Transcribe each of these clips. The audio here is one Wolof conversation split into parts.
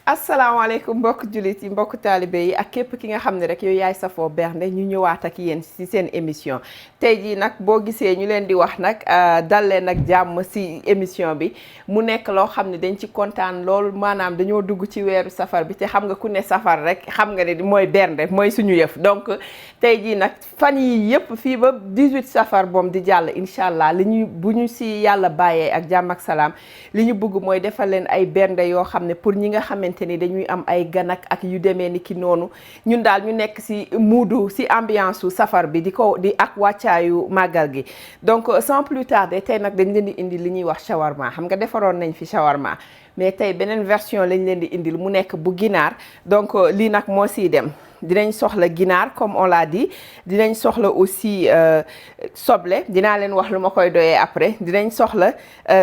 asalaamaaleykum mbokk jullit yi mbokk taalibe yi ak képp ki nga xam ne rek yow yaay safoo bernde ñu ñëwaat ak yéen ci seen émission tey jii nag boo gisee ñu leen di wax nag dal leen ak jàmm ci émission bi mu nekk loo xam ne dañ ci kontaan lool maanaam dañoo dugg ci weeru safar bi te xam nga ku ne safar rek xam nga ne mooy bernde mooy suñu yëf donc tey jii nag fan yi yëpp fii ba 18 safar moom di jàll incha allah li ñu bu ñu ci yàlla bàyyee ak jàmm ak salaam li ñu bëgg mooy defal leen ay bernde yoo xam ne pour ñi nga xamante ni dañuy am ay ganak ak yu demee ni ki noonu ñun daal ñu nekk ci muudu ci ambiance su safar bi di ak wàccaayu màggal gi donc sans plus tarder tey nag dañ leen di indi li ñuy wax shawarma xam nga defaroon nañ fi shawarma mais tey beneen version lañ leen di indil mu nekk bu ginaar donc lii nag moo siy dem dinañ soxla ginaar comme on l'a dit dinañ soxla aussi soble dinaa leen wax lu ma koy doyee après dinañ soxla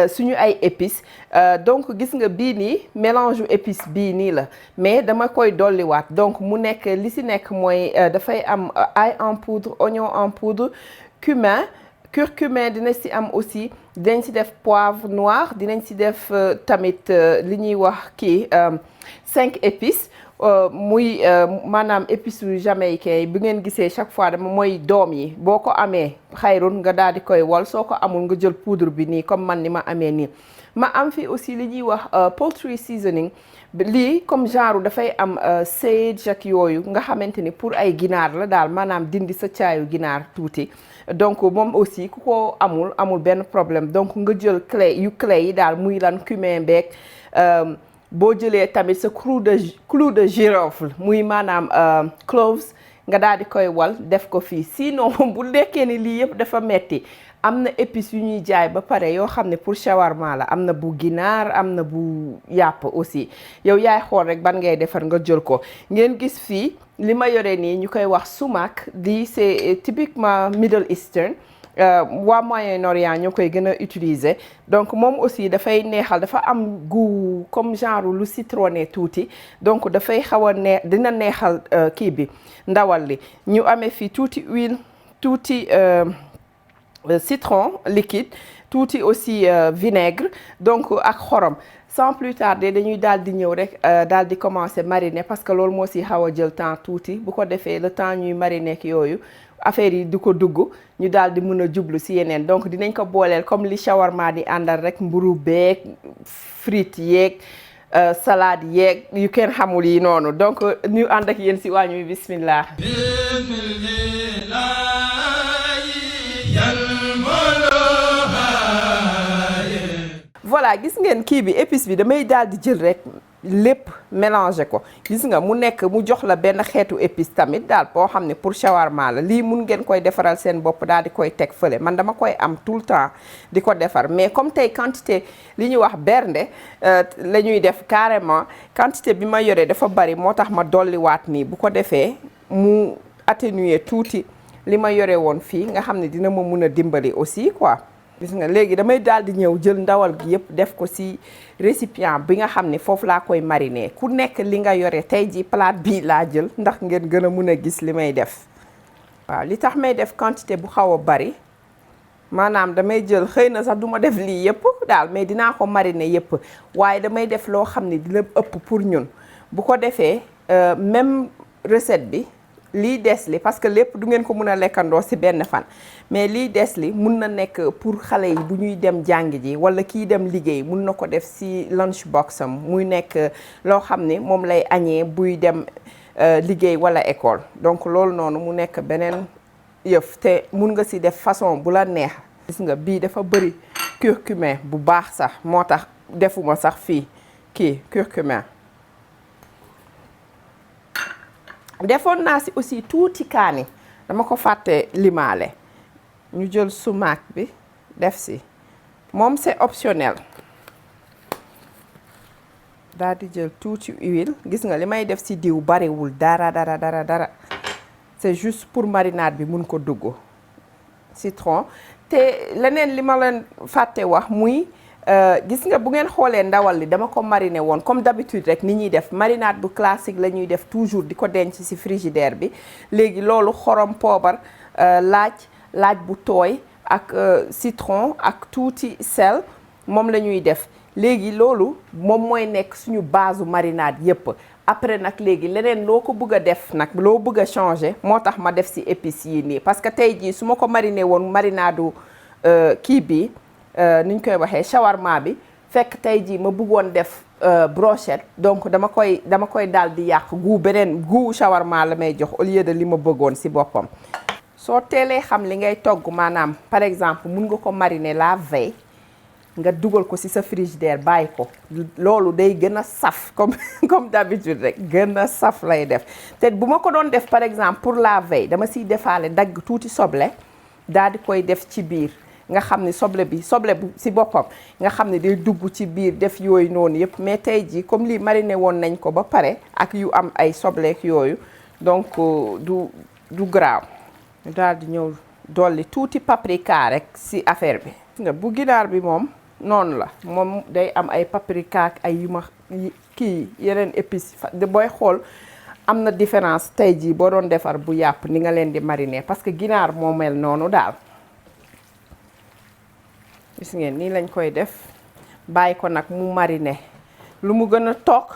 suñu ay épices donc gis nga bii nii mélange u épices bii nii la mais dama koy dolliwaat donc mu nekk li si nekk mooy dafay am ail en poudre oignon en poudre cumin curcumin dina si am aussi dinañ si def poivre noir dinañ si def tamit li ñuy wax kii 5 épices muy maanaam épices yu jamaïcain yi bu ngeen gisee chaque fois dama mooy doom yi boo ko amee xayrun nga daal di koy wol soo ko amul nga jël poudre bi nii comme man ni ma amee nii ma am fi aussi li ñuy wax poultry seasoning lii comme genre dafay am sage ak yooyu nga xamante ni pour ay ginaar la daal maanaam dindi sa caayu ginaar tuuti donc moom aussi ku ko amul benn problème donc nga jël clé yi daal muy lan cumin beeg boo jëlee tamit sa clou de girofle muy maanaam cloves nga daal di koy wal def ko fii sinon bu nekkee ni lii yëpp dafa metti am na épices yu ñuy jaay ba pare yoo xam ne pour shawarma la am na bu ginaar am na bu yàpp aussi yow yaay xool rek ban ngay defar nga jël ko ngeen gis fii li ma yore nii ñu koy wax sumac di c'est typiquement Middle Eastern waa Moyen-Orient ñoo koy gën a utiliser donc moom aussi dafay neexal dafa am goût comme genre lu citronné tuuti donc dafay xaw a dina neexal kii bi ndawal li ñu amee fii tuuti huile tuuti citron liquide tuuti aussi vinaigre donc ak xorom sans plus tarder dañuy daal di ñëw rek daal di commencer mariner parce que loolu moo si xaw a jël temps tuuti bu ko defee le temps ñuy mariner ak yooyu affaire yi di ko dugg ñu daal di mën a jublu si yeneen donc dinañ ko booleel comme li shawarma di àndal rek mburu beeg frites yeeg salade yeeg yu kenn xamul yi noonu donc ñu ànd ak yéen si waañu bi bismillah voilà gis ngeen kii bi épice bi damay daal di jël rek lépp mélanger ko gis nga mu nekk mu jox la benn xeetu épice tamit daal boo xam ne pour shawarma la lii mun ngeen koy defaral seen bopp daal di koy teg fële man dama koy am tout le temps di ko defar mais comme tey quantité li ñuy wax bernde la ñuy def carrément quantité bi ma yore dafa bari moo tax ma dolliwaat nii bu ko defee mu atténuer tuuti li ma yore woon fii nga xam ne dina ma mun a dimbali aussi quoi gis nga léegi damay daal di ñëw jël ndawal gi yëpp def ko ci récipient bi nga xam ne foofu laa koy mariner ku nekk li nga yore tey ji plate bii laa jël ndax ngeen gën a mun a gis li may def waaw li tax may def quantité bu xaw a bari maanaam damay jël xëy na sax duma def lii yëpp daal mais dinaa ko mariner yëpp waaye damay def loo xam ne dina ëpp pour ñun bu ko defee même recette bi lii des li parce que lépp du ngeen ko mën a lekkandoo ci benn fan mais lii des li mun na nekk pour xale yi bu ñuy dem jàng ji walla kii dem liggéey mun na ko def ci lunch box am muy nekk loo xam ne moom lay añee buy dem liggéey walla école donc loolu noonu mu nekk beneen yëf te mun nga ci def façon bu la neex gis nga bii dafa bari curcumin bu baax sax moo tax defuma sax fii kii curcumin defoon naa ci aussi tuuti kaani dama ko fàtte limaale ñu jël sumac bi def ci moom c'est optionnel daal di jël tuuti huile gis nga li may def ci diw bariwul dara c'est juste pour marinade bi mun ko dugg citron te leneen li ma leen fàtte wax muy gis nga bu ngeen xoolee ndawal li dama ko mariner woon comme d'habitude rek ni ñuy def marinade bu classique la ñuy def toujours di ko denc ci frigidaire bi léegi loolu xorom poobar laaj bu tooy ak citron ak tuuti sel moom la ñuy def léegi loolu moom mooy nekk suñu base marinade yépp après nag léegi leneen loo ko bëgg a def nag loo bëgg a changer moo tax ma def ci épices yi nii parce que tey jii su ma ko mariner woon marinadu kii bi ni ñu koy waxee shawarma bi fekk tey jii ma bëggoon def brochette donc dama koy daal di yàq goût shawarma la may jox au lieu de li ma bëggoon ci boppam. soo teelee xam li ngay togg maanaam par exemple mun nga ko mariner la veille nga dugal ko ci sa frigidaire bàyyi ko loolu day gën a saf comme d'habitude rek gën a saf lay def te bu ma ko doon def par exemple pour la veille dama ciy defaale dagg tuuti soble daal di koy def ci biir. nga xam ni soble bu ci boppam nga xam ne day dugg ci biir def yooyu noonu yëpp mais tey jii comme lii mariné woon nañ ko ba pare ak yu am ay sobleek yooyu donc du graaw daal di ñëw dolli tuuti paprika rek ci affaire bi. nga bu ginaar bi moom noonu la moom day am ay paprika ak ay yeneen épices booy xool am na différence tey jii boo doon defar bu yàpp ni nga leen di mariner parce que ginaar moo mel noonu daal. gis ngeen nii lañ koy def bàyyi ko nag mu mariner lu mu gën a toog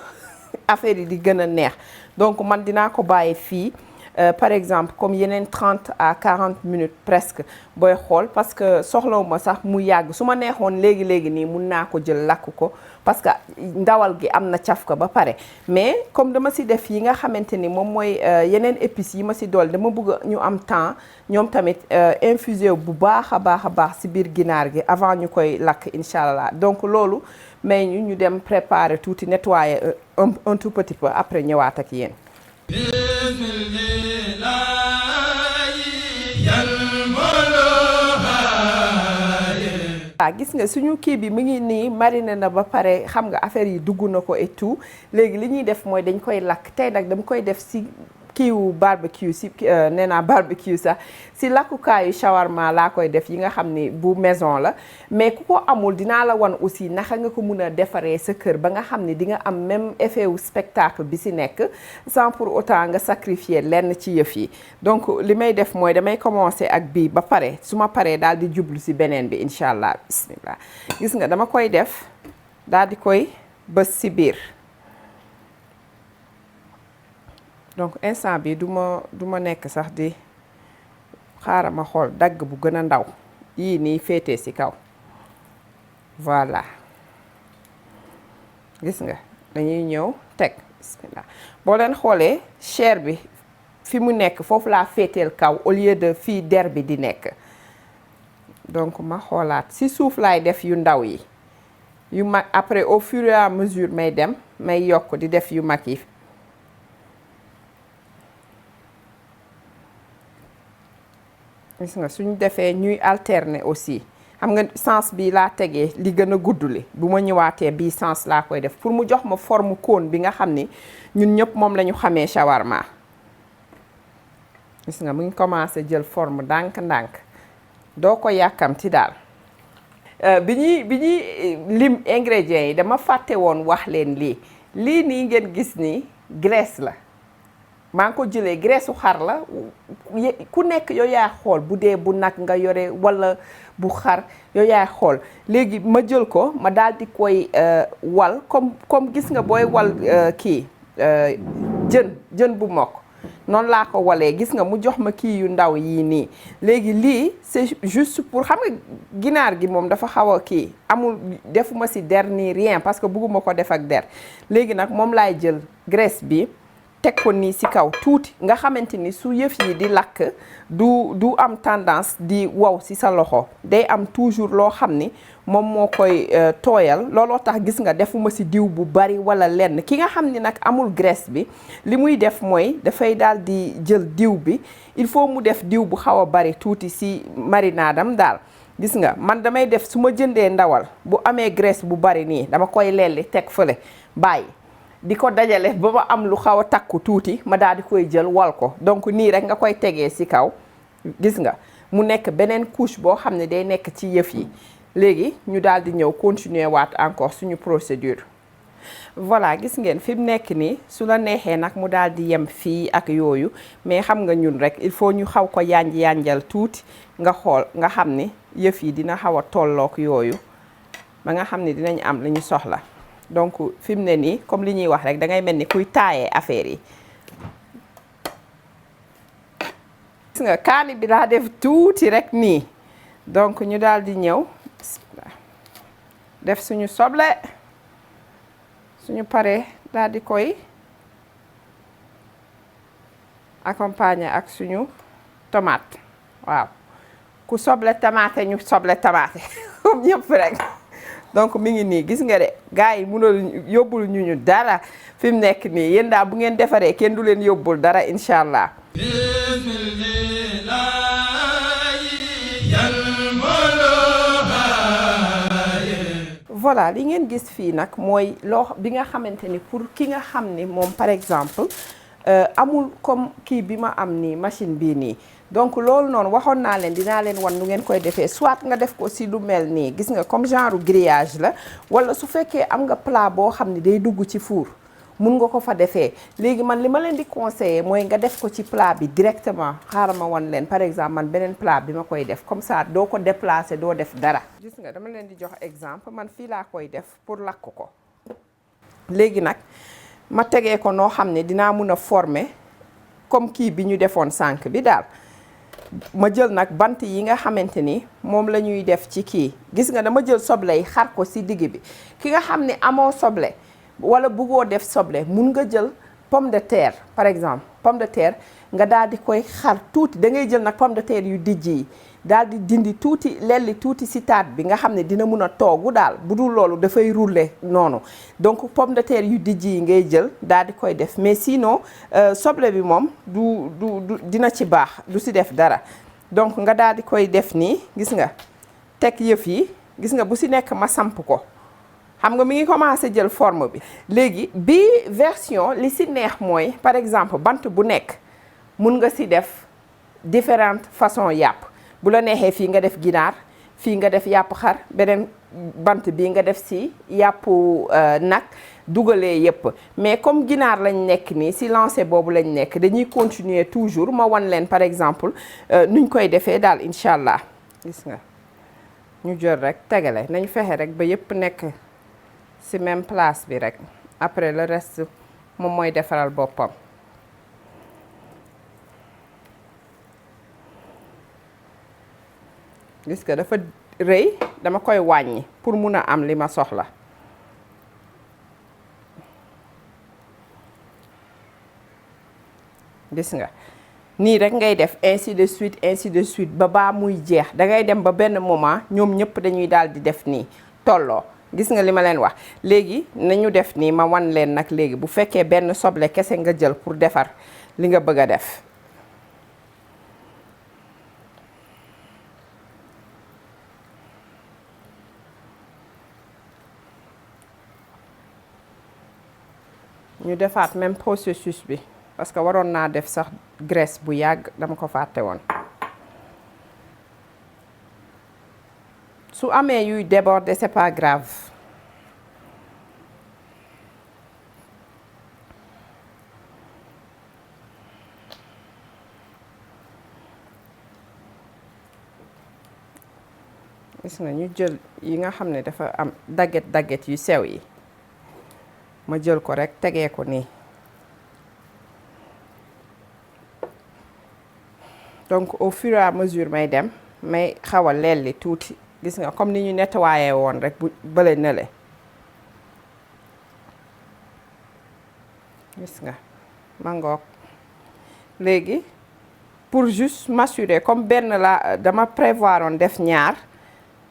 affaire yi di gën a neex donc man dinaa ko bàyyi fii par exemple comme yeneen 30 à 40 minutes presque booy xool parce que soxlawuma sax mu yàgg su ma neexoon léegi nii mun naa ko jël lakk ko parce que ndawal gi am na caf ko ba pare mais comme dama ci def yi nga xamante ni moom mooy yeneen épices yi ma ci dool dama bëgg ñu am temps ñoom tamit infusé bu baax a baax ci biir ginaar gi avant ñu koy lakk incha allah donc loolu mais ñu dem préparer tuuti nettoyer un tout petit peu après ñëwaat ak yéen. gis nga suñu kii bi mu ngi nii mariner na ba pare xam nga affaire yi dugg na ko et tout léegi li ñuy def mooy dañ koy lakk tey nag dama koy def ci kiiwu barbecue ci nee naa barbecue sax ci lakkukaayu shawarma laa koy def yi nga xam ni bu maison la mais ku ko amul dinaa la wan aussi naka nga ko mun a defaree sa kër ba nga xam ni di nga am même effet wu spectacle bi ci nekk sans pour autant nga sacrifier lenn ci yëf yi donc li may def mooy damay commencer ak bii ba pare su ma paree daal di jublu ci beneen bi incha allah bismillah gis nga dama koy def daal di koy bës ci biir. donc instant bi du ma nekk sax di xaaral ma xool dagg bu gën a ndaw yii nii féetee ci kaw voilà gis nga dañuy ñëw teg bismillah boo leen xoolee chair bi fi mu nekk foofu laa féeteel kaw au lieu de fii der bi di nekk donc ma xoolaat ci suuf laay def yu ndaw yi yu mag après au fur et à mesure may yokk di def yu mag yi. gis nga suñu defee ñuy alterner aussi xam nga sens bi laa tegee li gën a gudd li bu ma ñëwaatee bii sens laa koy def pour mu jox ma forme cône bi nga xam ni ñun ñëpp moom la ñu xamee shawarma gis nga mu ngi commencé jël forme ndànk-ndànk doo ko yàkkamti daal. bi ñuy lim ingrédients yi dama fàtte woon wax leen lii nii ngeen gis ni graisse la. maa ngi ko jëlee graisse u xar la ku nekk yow yaay xool bu dee bu nag nga yore walla bu xar yow yaay xool léegi ma jël ko ma daal di koy wal comme gis nga booy wal jën bu mokk noonu laa ko walee gis nga mu jox ma kii yu ndaw yii nii léegi lii c'est juste pour xam nga ginaar gi moom dafa xaw a kii amul defuma ci der ni rien parce que bëgguma ko def ak der léegi nag moom laay jël graisse bi teg ko nii ci kaw tuuti nga xamante ni su yëf yi di lakk du am tendance di wow ci sa loxo day am toujours loo xam ni moom moo koy tooyal looloo tax gis nga defuma ci diw bu bari walla lenn ki nga xam ni nag amul graisse bi li muy def mooy dafay daal di jël diw bi il faut mu def diw bu xaw a bari tuuti ci marinadam daal gis nga man damay def su ma jëndee ndawal bu amee graisse bu bari nii dama koy lelli teg fële bàyyi di ko dajale ba ma am lu xaw a takku tuuti ma daal di koy jël wal ko donc nii rek nga koy tegee ci kaw gis nga mu nekk beneen couche boo xam ne day nekk ci yëf yi léegi ñu daal di ñëw continuer waat encore suñu procédure. voilà gis ngeen fi mu nekk nii su la neexee nag mu daal di yem fii ak yooyu mais xam nga ñun rek il faut ñu xaw ko yanjal tuuti nga xool nga xam ni yëf yi dina xaw a tollook yooyu ba nga xam ni dinañ am li ñu soxla. donc fi mu ne nii comme li ñuy wax rek da ngay mel ni kuy taayee affaire yi. gis nga kaani bi daa def tuuti rek nii donc ñu daal di ñëw def suñu soble suñu paree daal di koy accompagner ak suñu tomate waaw ku soble tamaate ñu soble tamaate comme ñëpp rek. donc mi ngi nii gis nga de gars yi mënul yóbbul ñu dara fi mu nekk nii yéen daal bu ngeen defaree kenn du leen yóbbul dara incha allah. voilà li ngeen gis fii nag mooy loo bi nga xamante ni pour ki nga xam ni moom par exemple amul comme kii bi ma am nii machine bii nii. donc loolu noonu waxoon naa leen dinaa leen wan nu ngeen koy defee soit nga def ko si lu mel nii gis nga comme genre grillage la wala su fekkee am nga plat boo xam ne day dugg ci four mun nga ko fa defee léegi man li ma leen di conseiller mooy nga def ko ci plat bi directement xaaral ma wan leen par exemple man beneen plat bi ma koy def comme ça doo ko déplacer doo def dara. gis nga dama leen di jox exemple man fii laa koy def pour lakk ko léegi nag ma tegee ko noo xam ne dinaa mun a former comme kii bi ñu defoon sànq bi daal. ma jël nag bant yi nga xamante ni moom la ñuy def ci kii gis nga dama jël soble yi xar ko si digg bi ki nga xam ne amoo soble wala buggoo def soble mun nga jël pomme de terre par exemple pomme de terre nga daal di koy xar tuuti da ngay jël nag pomme de terre yu dijj yi daal di dindi tuuti lelli tuuti si taat bi nga xam ne dina mun a toogu daal bu dul loolu dafay rouler noonu donc pomme de terre yu dijj yi ngay jël daal di koy def mais sinon soble bi moom du dina ci baax du si def dara donc nga daal di koy def nii gis nga teg yëf yi gis nga bu si nekk ma samp ko xam nga mi ngi commencé jël forme bi. léegi bi version li si neex mooy par exemple bant bu nekk mun nga si def différentes façons yàpp. bu la neexee fii nga def ginaar fii nga def yàpp xar beneen bant bi nga def si yàppu nag dugalee yëpp mais comme ginaar lañ nekk nii si lancé boobu lañ nekk dañuy continuer toujours ma wan leen par exemple nuñ koy defee daal incha allah. gis nga ñu jël rek tegale nañ fexe rek ba yëpp nekk si même place bi rek après le reste moom mooy defaral boppam. gis nga dafa rëy dama koy wàññi pour mun a am li ma soxla. gis nga nii rek ngay def ainsi de suite ba baa muy jeex da ngay dem ba benn moment ñoom ñëpp dañuy daal di def nii tolloo. gis nga li ma leen wax léegi nañu def nii ma wan leen nag léegi bu fekkee benn soble kese nga jël pour defar li nga bëgg a def. ñu defaat même processus bi parce que waroon naa def sax graisse bu yàgg dama ko fàtte woon. su amee yuy déborder c'est pas grave. gis nga ñu jël yi nga xam ne dafa am dagget yu sew yi ma jël ko rek tegee ko nii. donc au fur et à mesure may dem may xaw a lelli tuuti gis nga comme ni ñu nettoyé woon rek bu bële nële. gis nga mangook léegi pour juste m'assurer comme benn la dama prévoir oon def ñaar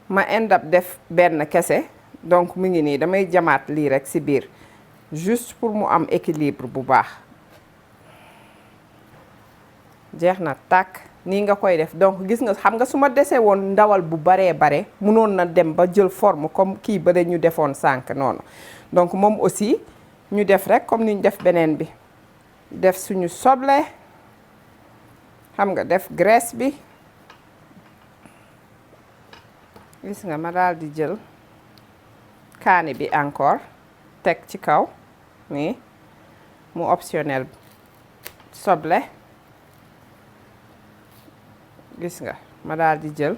ma end up def benn kese donc mu ngi nii damay jamaat lii rek ci biir juste pour mu am équilibre bu baax. jeex na tàkk nii nga koy def donc gis nga xam nga su ma desee woon ndawal bu baree bare mënoon na dem ba jël forme comme kii ba ñu defoon sànq noonu donc moom aussi ñu def rek comme ni ñu def beneen bi def suñu soble xam nga def graisse bi gis nga ma daal di jël kaani bi encore teg ci kaw nii mu optionnel soble gis nga ma daal di jël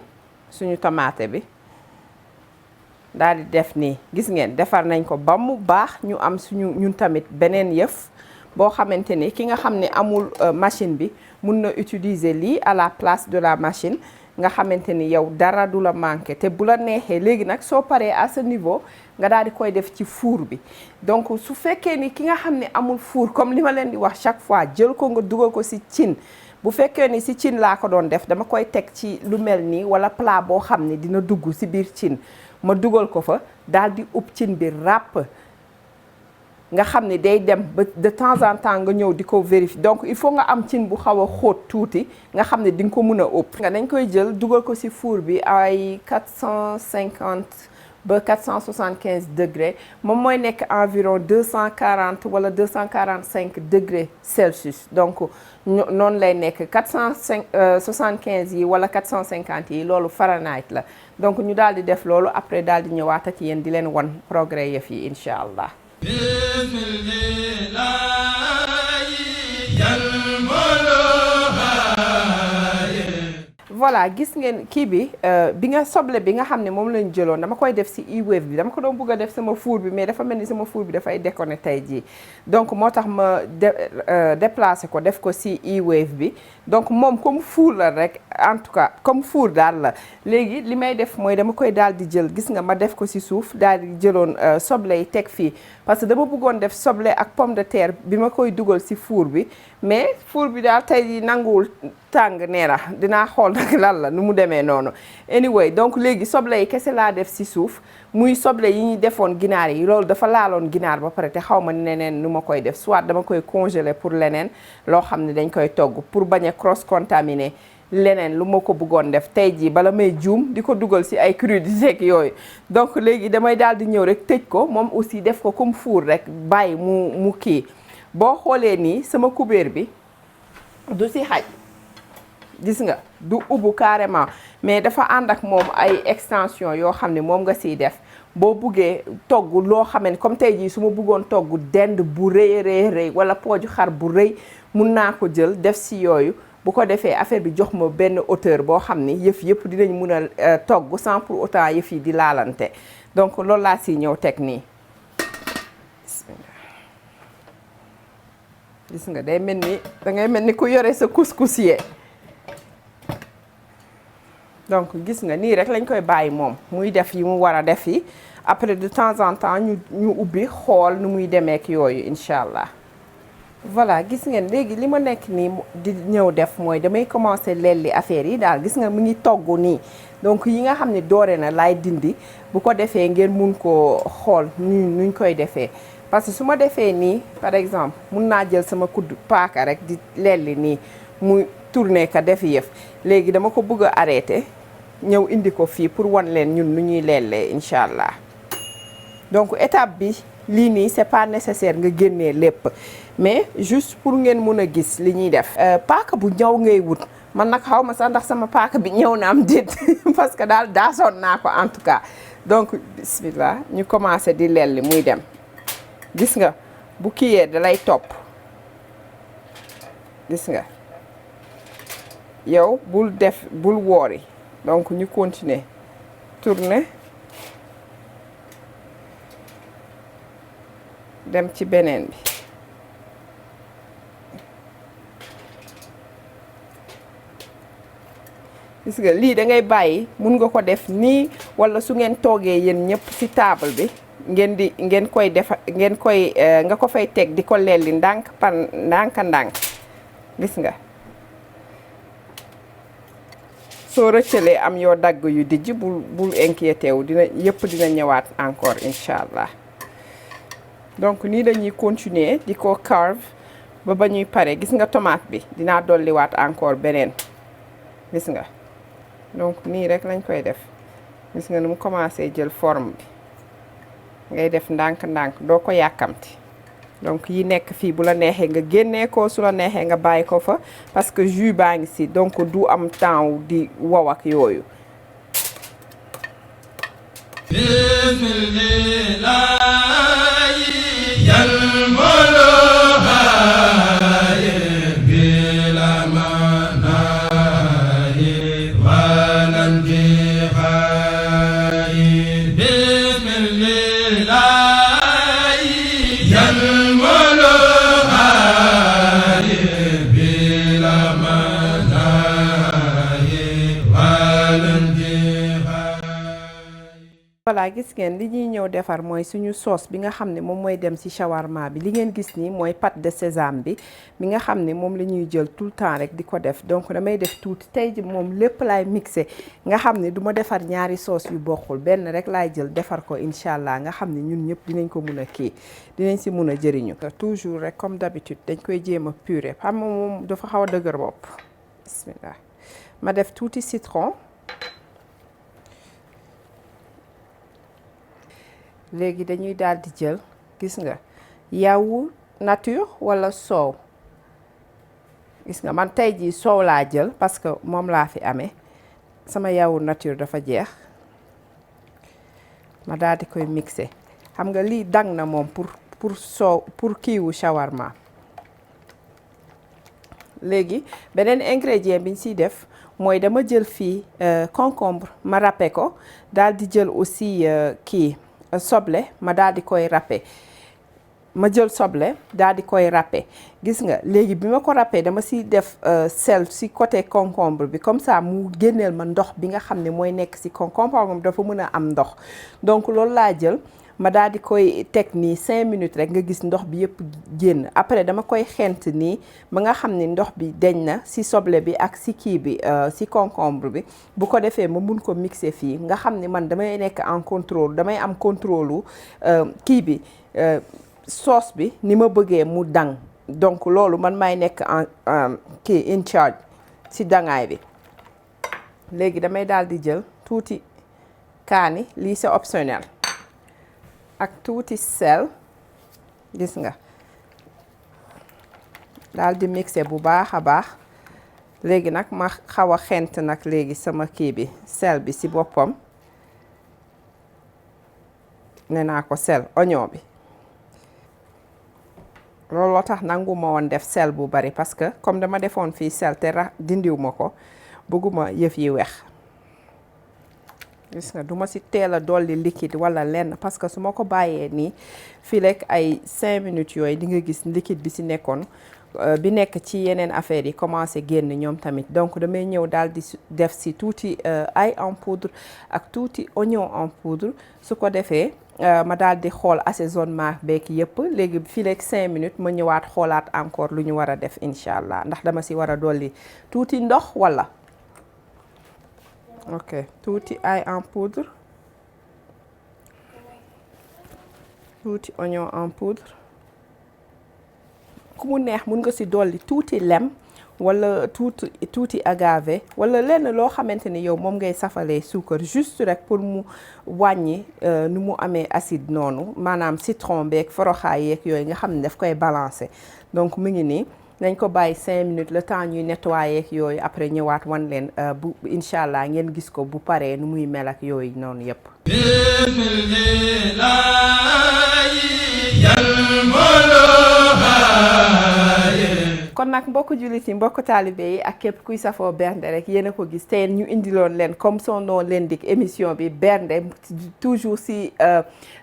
suñu tomate bi daal di def nii gis ngeen defar nañ ko ba mu baax ñu am suñu ñun tamit beneen yëf boo xamante ni ki nga xam ne amul machine bi mun na utiliser lii à la place de la machine nga xamante ni yow dara du la manqué te bu la neexee léegi nag soo paree à ce niveau nga daal di koy def ci four bi donc su fekkee ni ki nga xam ne amul four comme li ma leen di wax chaque fois jël ko nga dugal ko ci cin bu fekkee ni ci cin laa ko doon def dama koy teg ci lu mel nii walla plat boo xam ne dina dugg ci biir cin ma dugal ko fa daal di ub cin bi ràpp nga xam ne day dem ba de temps en temps nga ñëw di ko vérifier donc il faut nga am cin bu xaw a xóot tuuti nga xam ne di nga ko mën a ëpp. nga dañ koy jël dugal ko ci four bi ay 450 ba 475 degrés moom mooy nekk environ 240 wala 245 degrés Celsius donc noonu lay nekk 475 yi wala 450 yi loolu Fahrenheit la donc ñu daal di def loolu après daal di ñëwaat ak yéen di leen wan progrès yëf yi incha allah. voilà gis ngeen kii bi nga soble bi nga xam ne moom lañ jëloon dama koy def ci e-wave bi dama ko doon bëgg a def sama four bi mais dafa mel ni sama four bi dafay déconné tey jii donc moo tax ma déplacé ko def ko ci e-wave bi donc moom comme four la rek en tout cas comme four daal la léegi li may def mooy dama koy daal di jël gis nga ma def ko ci suuf daal di jëloon soble yi teg fii parce que dama bëggoon def soble ak pomme de terre bi ma koy dugal ci four bi mais four bi daal tey jii nanguwul tàng nee na dinaa xool nag lan la nu mu demee noonu anyway donc léegi soble yi kese laa def ci suuf muy soble yi ñuy defoon ginaar yi loolu dafa laaloon ginaar ba pare te xaw ma neneen nu ma koy def soit dama koy congeler pour leneen loo xam ne dañ koy togg pour bañ a cross contaminer leneen lu ma ko bëggoon def tey jii bala may juum di ko dugal ci ay crudités yooyu donc léegi damay daal di ñëw rek tëj ko moom aussi def ko comme four rek bàyyi mu kii boo xoolee nii sama kubéer bi du ci xaj gis nga du ubbu carrément mais dafa ànd ak moom ay extension yoo xam ne moom nga siy def boo buggee togg loo xam ne comme tey jii su ma bëggoon togg dend bu rëy wala pooju xar bu rëy mun naa ko jël def si yooyu bu ko defee affaire bi jox ma benn hauteur boo xam ni yëf yëpp dinañ mun a togg sans pour autant yëf yi di laalante donc loolu laa siy ñëw teg nii gis nga day mel ni dangay mel ni ku yore sa couscous yee donc gis nga nii rek lañ koy bàyyi moom muy def yi mu war a def yi après de temps en temps ñu ubbi xool nu muy demeek yooyu incha allah. voilà gis ngeen léegi li ma nekk nii di ñëw def mooy damay commencer lelli affaire yi daal gis nga mu ngi togg nii donc yi nga xam ne doore na laay dindi bu ko defee ngeen mun koo xool nuñ koy defee parce que su ma defee nii par exemple mun naa jël sama kudd paaka rek di lelli nii muy tourner ka def yëf léegi dama ko bëgg a arrêter ñëw indi ko fii pour wan leen ñun nu ñuy lellee incha allah donc étape bi lii nii c'est pas nécessaire nga génnee lépp mais juste pour ngeen mun a gis li ñuy def paaka bu ñaw ngay wut man nag xaw ma sax ndax sama paaka bi ñëw na am déet parce que daal daasoon naa ko en tout cas donc bismillah ñu commencé di lelli muy dem gis nga bu kiyee da lay topp gis nga yow bul woori donc ñu continuer tourner dem ci beneen bi gis nga lii da ngay bàyyi mun nga ko def nii wala su ngeen toogee yéen ñëpp ci table bi ngeen koy def nga ko fay teg di ko lelli ndànk par ndànk gis nga soo rëccalee am yoo dagg yu dijj bul inquiété wu dina ñëwaat encore incha allah donc nii dañuy continuer di ko carve ba ñuy pare gis nga tomate bi dinaa dolliwaat encore beneen gis nga donc nii rek lañ koy def gis nga nu mu commencé jël forme bi ngay def ndànk-ndànk doo ko yàkkamti donc yi nekk fii bu la neexee nga génnee ko su la neexee nga bàyyi ko fa parce que jus baa ngi si donc du am temps di wow ak yooyu voilà gis ngeen li ñuy ñëw defar mooy suñu sauce bi nga xam ne moom mooy dem ci shawarma bi li ngeen gis nii mooy pâte de sésame bi nga xam ne moom la ñuy jël tout le temps rek di ko def donc damay def tuuti tey ji moom lépp laay mixé nga xam ne du ma defar ñaari sauce yu bokkul benn rek laay jël defar ko incha allah nga xam ne ñun ñëpp dinañ ko mun a kii dinañ si mun a jëriñu. toujours rek comme d'habitude dañ koy jéem a purée xam nga moom dafa xaw a dëgër bopp bismillah ma def tuuti citron. léegi dañuy daal di jël gis nga yaourt nature wala soow gis nga man tey jii soow laa jël parce que moom laa fi amee sama yaourt nature dafa jeex ma daal di koy mixé xam nga lii dang na moom pour soow pour kiiwu shawarma. léegi beneen ingrédient bi ñu siy def mooy dama jël fii concombre ma râpé ko daal di jël aussi kii soble ma daal di koy râpé ma jël soble daal di koy râpé gis nga léegi bi ma ko râpé dama si def sel si côté concombre bi comme ça mu génneel ma ndox bi nga xam ne mooy nekk si concombre dafa mën a am ndox donc loolu laa jël ma daal di koy teg nii 5 minutes rek nga gis ndox bi yëpp génn après dama koy xent nii ba nga xam ne ndox bi deñ na si soble bi ak si kii bi si concombre bi bu ko defee ma mun ko mixer fii nga xam ne man damay nekk en contrôle damay am contrôle kii bi sauce bi ni ma bëggee mu dang donc loolu man may nekk en kii in charge si dangaay bi. léegi damay daal di jël tuuti kaani lii c'est optionnel ak tuuti sel gis nga daal di mixé bu baax a baax. léegi nag ma xaw a xent nag léegi sama kii bi sel bi ci boppam nee naa ko sel oignon bi looloo tax nangu ma woon def sel bu bari parce que comme dama defoon fii sel te dindiw ma ko bëgguma yëf yi wex gis nga duma ci teel a dolli liquide wala lenn parce que su ma ko bàyyee nii fii rek ay 5 minutes yooyu di nga gis liquide bi ci nekkoon bi nekk ci yeneen affaires yi commencé génn ñoom tamit donc damay ñëw daal di def ci tuuti ail en poudre ak tuuti oignon en poudre su ko defee ma daal di xool assaisonnement beeg yëpp léegi fii rek 5 minutes ma ñëwaat xoolaat encore lu ñu war a def incha allah ndax dama ci war a dolli tuuti ndox wala. ok tuuti ail en poudre tuuti oignon en poudre ku mu neex mun nga ci dolli tuuti lem wala tuuti agave wala lenn loo xamante ni yow moom ngay safalee suukar juste rek pour mu wàññi nu mu amee acide noonu maanaam citron beeg foroxaay yeeg yooyu nga xam ne daf koy balancer donc mu ngi nii nañ ko bàyyi 5 minutes le temps ñuy nettoyer ak yooyu après ñëwaat wan leen bu incha allah ngeen gis ko bu paree nu muy mel ak yooyu noonu yépp. kon nag mbokku jullit yi mbokku taalibe yi ak képp kuy safoo bernde rek yéen a ko gis tey ñu indiloon leen comme son nom l'indique émission bi bernde toujours si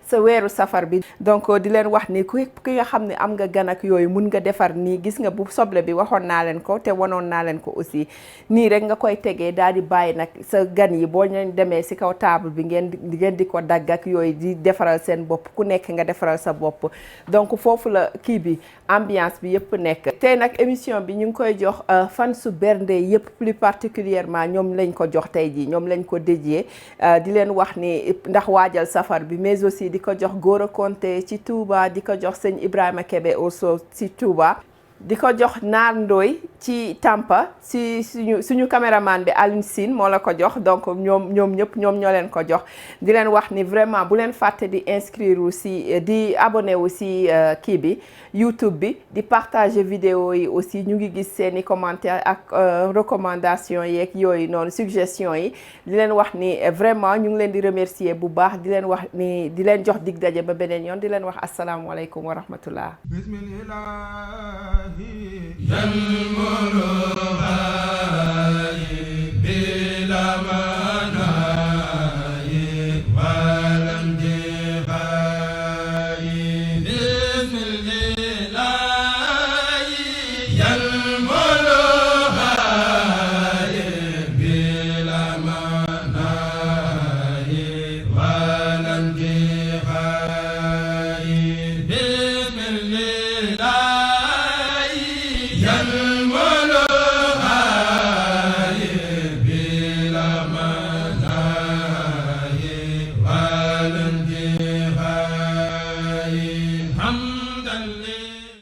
sa weeru safar bi donc di leen wax ni ki nga xam ne am nga gan ak yooyu mun nga defar nii gis nga bu soble bi waxoon naa leen ko te wanoon naa leen ko aussi nii rek nga koy tegee daal di bàyyi nag sa gan yi boo leen demee si kaw table bi ngeen di ko dagg ak yooyu di defaral seen bopp ku nekk nga defaral sa bopp donc foofu la kii bi ambiance bi yëpp nekk. tey nag émission bi ñu ngi koy jox fan su bernde yëpp plus particulièrement ñoom lañ ko jox tey jii ñoom lañ ko dédié di leen wax ni ndax waajal safar bi mais aussi di ko jox Gora Konté ci Touba di ko jox sëñ Ibrahima Kébé also ci Touba di ko jox Naar Ndoy ci Tampa si suñu caméraman bi Alioune Sine moo la ko jox donc ñoom ñëpp ñoo leen ko jox di leen wax ni vraiment bu leen fàtte di inscrire aussi di abonné aussi kii bi YouTube bi di partager vidéo yi aussi ñu ngi gis seeni commentaires ak recommandation yeeg yooyu noonu suggestion yi di leen wax ni vraiment ñu ngi leen di remercier bu baax di leen wax ni di leen jox dig daje ba beneen yoon di leen wax asalaamualeykum wa rahmatullah.